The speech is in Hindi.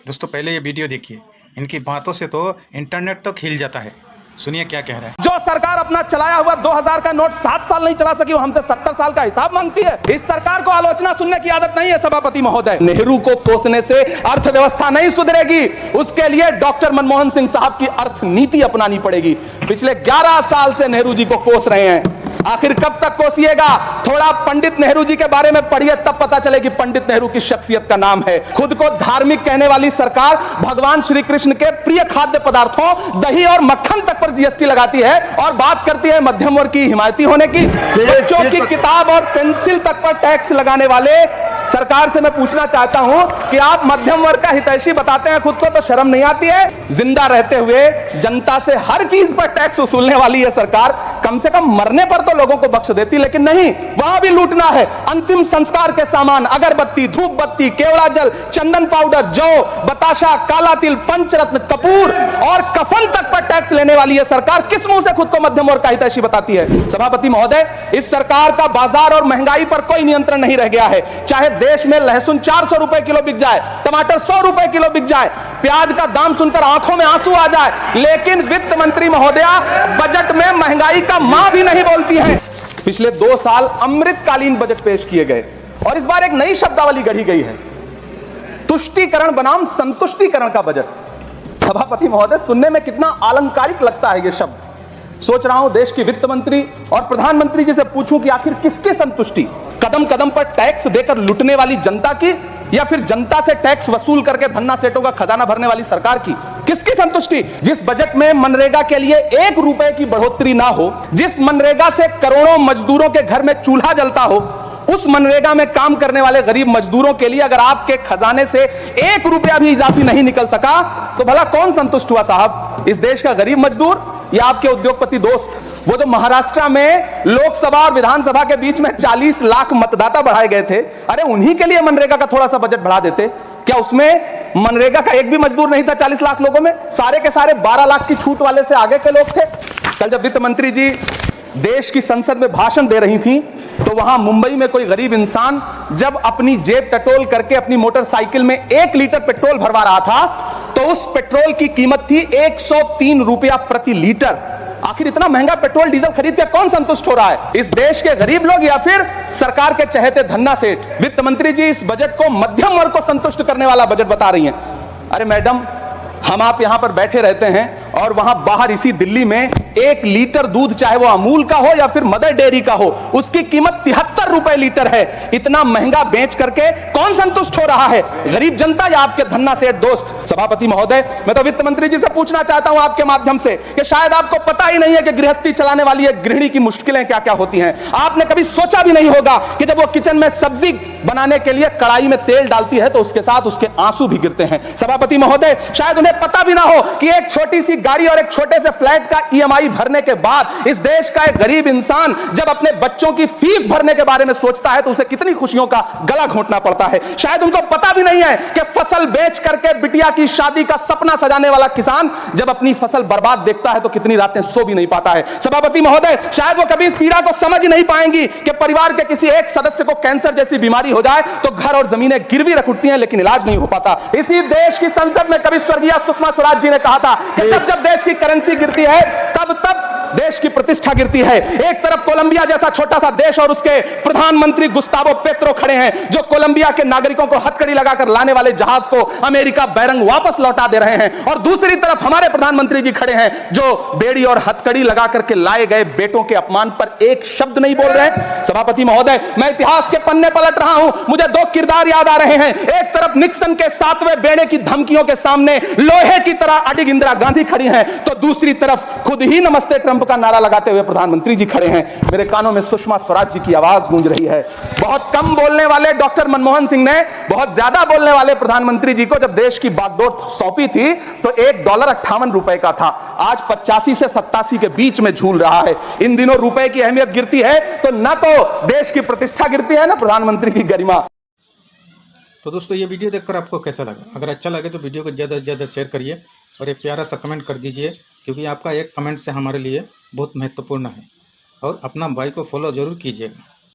दोस्तों पहले ये वीडियो देखिए, इनकी बातों से तो इंटरनेट तो खिल जाता है। सुनिए क्या कह रहा है। जो सरकार अपना चलाया हुआ 2000 का नोट 7 साल नहीं चला सकी, वो हमसे 70 साल का हिसाब मांगती है। इस सरकार को आलोचना सुनने की आदत नहीं है सभापति महोदय। नेहरू को कोसने से अर्थव्यवस्था नहीं सुधरेगी, उसके लिए डॉक्टर मनमोहन सिंह साहब की अर्थनीति अपनानी पड़ेगी। पिछले 11 साल से नेहरू जी को कोस रहे हैं, आखिर कब तक कोसिएगा? थोड़ा पंडित नेहरू जी के बारे में पढ़िए, तब पता चले कि पंडित नेहरू की शख्सियत का नाम है। खुद को धार्मिक कहने वाली सरकार भगवान श्री कृष्ण के प्रिय खाद्य पदार्थों दही और मक्खन तक पर जीएसटी लगाती है और बात करती है मध्यम वर्ग की हिमायती होने की। बच्चों की किताब और पेंसिल तक पर टैक्स लगाने वाले सरकार से मैं पूछना चाहता हूं कि आप मध्यम वर्ग का हितैषी बताते हैं खुद को, तो शर्म नहीं आती है? जिंदा रहते हुए जनता से हर चीज पर टैक्स वसूलने वाली यह सरकार कम से कम मरने पर तो लोगों को बख्श देती, लेकिन नहीं, वहां भी लूटना है। अंतिम संस्कार के सामान अगरबत्ती, धूप बत्ती, केवड़ा जल, चंदन पाउडर, जौ, बताशा, काला तिल, पंचरत्न, कपूर और कफन तक पर टैक्स लेने वाली यह सरकार किस मुंह से खुद को मध्यम वर्ग का हितैषी बताती है? सभापति महोदय, इस सरकार का बाजार और महंगाई पर कोई नियंत्रण नहीं रह गया है। चाहे देश में लहसुन 400 रुपए किलो बिक जाए, टमाटर 100 रुपए किलो बिक जाए, प्याज का दाम सुनकर आंखों में आंसू आ जाए, लेकिन वित्त मंत्री महोदया बजट में महंगाई का मां भी नहीं बोलती हैं। पिछले 2 साल अमृतकालीन बजट पेश किए गए और इस बार एक नई शब्दावली गढ़ी गई है, तुष्टीकरण बनाम संतुष्टीकरण का बजट। सभापति महोदय, सुनने में कितना अलंकारिक लगता है यह शब्द। सोच रहा हूं देश की वित्त मंत्री और प्रधानमंत्री जी से पूछूं कि आखिर किसकी संतुष्टि? कदम कदम पर टैक्स देकर लुटने वाली जनता की, या फिर जनता से टैक्स वसूल करके धन्ना सेठों का खजाना भरने वाली सरकार की? किसकी संतुष्टि? जिस बजट में मनरेगा के लिए 1 रुपए की बढ़ोतरी ना हो, जिस मनरेगा से करोड़ों मजदूरों के घर में चूल्हा जलता हो, उस मनरेगा में काम करने वाले गरीब मजदूरों के लिए अगर आपके खजाने से 1 रुपया भी इजाफी नहीं निकल सका, तो भला कौन संतुष्ट हुआ साहब? इस देश का गरीब मजदूर या आपके उद्योगपति दोस्त? वो जो महाराष्ट्र में लोकसभा और विधानसभा के बीच में 40 लाख मतदाता बढ़ाए गए थे, अरे उन्हीं के लिए मनरेगा का थोड़ा सा बजट बढ़ा देते। क्या उसमें मनरेगा का एक भी मजदूर नहीं था 40 लाख लोगों में? सारे के सारे 12 लाख की छूट वाले से आगे के लोग थे। कल जब वित्त मंत्री जी देश की संसद में भाषण दे रही थी, तो वहां मुंबई में कोई गरीब इंसान जब अपनी जेब टटोल करके अपनी मोटरसाइकिल में 1 लीटर पेट्रोल भरवा रहा था, तो उस पेट्रोल की कीमत थी 103 रुपया प्रति लीटर। आखिर इतना महंगा पेट्रोल डीजल खरीद के कौन संतुष्ट हो रहा है? इस देश के गरीब लोग या फिर सरकार के चहेते धन्ना सेठ? वित्त मंत्री जी इस बजट को मध्यम वर्ग को संतुष्ट करने वाला बजट बता रही हैं। अरे मैडम, हम आप यहां पर बैठे रहते हैं और वहां बाहर इसी दिल्ली में 1 लीटर दूध, चाहे वो अमूल का हो या फिर मदर डेयरी का हो, उसकी कीमत 73 रुपए लीटर है। इतना महंगा बेच करके कौन संतुष्ट हो रहा है? गरीब जनता या आपके धन्ना सेठ दोस्त? सभापति महोदय, मैं तो वित्त मंत्री जी से पूछना चाहता हूं आपके माध्यम से कि शायद आपको पता ही नहीं है कि गृहस्थी चलाने वाली एक गृहिणी की मुश्किलें क्या क्या होती हैं। आपने कभी सोचा भी नहीं होगा कि जब वो किचन में सब्जी बनाने के लिए कड़ाई में तेल डालती है तो उसके साथ उसके आंसू भी गिरते हैं। सभापति महोदय, शायद उन्हें पता भी ना हो कि एक छोटी सी गाड़ी और एक छोटे से फ्लैट का ईएमआई भरने के बाद इस देश का एक गरीब इंसान जब अपने बच्चों की फीस भरने के बारे में सोचता है तो उसे कितनी खुशियों का गला घोंटना पड़ता है। शायद उनको पता भी नहीं है कि फसल बेच करके बिटिया की शादी का सपना सजाने वाला किसान जब अपनी फसल बर्बाद देखता है तो कितनी रातें सो भी नहीं पाता है। सभापति महोदय, शायद वो कभी इस पीड़ा को समझ ही नहीं पाएंगी कि परिवार के किसी एक सदस्य को कैंसर जैसी बीमारी हो जाए तो घर और जमीनें गिरवी रख उठती हैं, लेकिन इलाज नहीं हो पाता। इसी देश की संसद में कभी स्वर्गीय सुषमा स्वराज जी ने कहा था कि जब देश की करेंसी गिरती है तब देश की प्रतिष्ठा गिरती है। एक तरफ कोलंबिया जैसा छोटा सा देश और उसके प्रधानमंत्री गुस्तावो पेत्रो खड़े हैं जो कोलंबिया के नागरिकों को हथकड़ी लगाकर लाने वाले जहाज को अमेरिका बैरंग वापस लौटा दे रहे हैं, और दूसरी तरफ हमारे प्रधानमंत्री जी खड़े हैं जो बेड़ी और हथकड़ी लगा करके लाए गए बेटों के अपमान पर एक शब्द नहीं बोल रहे हैं। सभापति महोदय, मैं इतिहास के पन्ने पलट रहा हूं, मुझे 2 किरदार याद आ रहे हैं। एक तरफ निक्सन के 7वें बेड़े की धमकियों के सामने लोहे की तरह अडिग इंदिरा गांधी खड़ी हैं, तो दूसरी तरफ खुद ही नमस्ते ट्रंप का नारा लगाते हुए प्रधानमंत्री जी खड़े हैं। मेरे कानों में सुषमा स्वराज जी की आवाज गूंज रही है। बहुत कम बोलने वाले डॉक्टर मनमोहन सिंह ने बहुत ज्यादा बोलने वाले प्रधानमंत्री जी को जब देश की बागडोर सौंपी थी तो $1.58 का था, आज 85 से 87 के बीच में झूल रहा है। इन दिनों रुपए की अहमियत गिरती है तो न तो देश की प्रतिष्ठा गिरती है, न प्रधानमंत्री की गरिमा। तो दोस्तों, ये वीडियो देखकर आपको कैसा लगा? अगर अच्छा लगे तो वीडियो को ज़्यादा से ज़्यादा शेयर करिए और एक प्यारा सा कमेंट कर दीजिए, क्योंकि आपका एक कमेंट से हमारे लिए बहुत महत्वपूर्ण है। और अपना भाई को फॉलो ज़रूर कीजिएगा।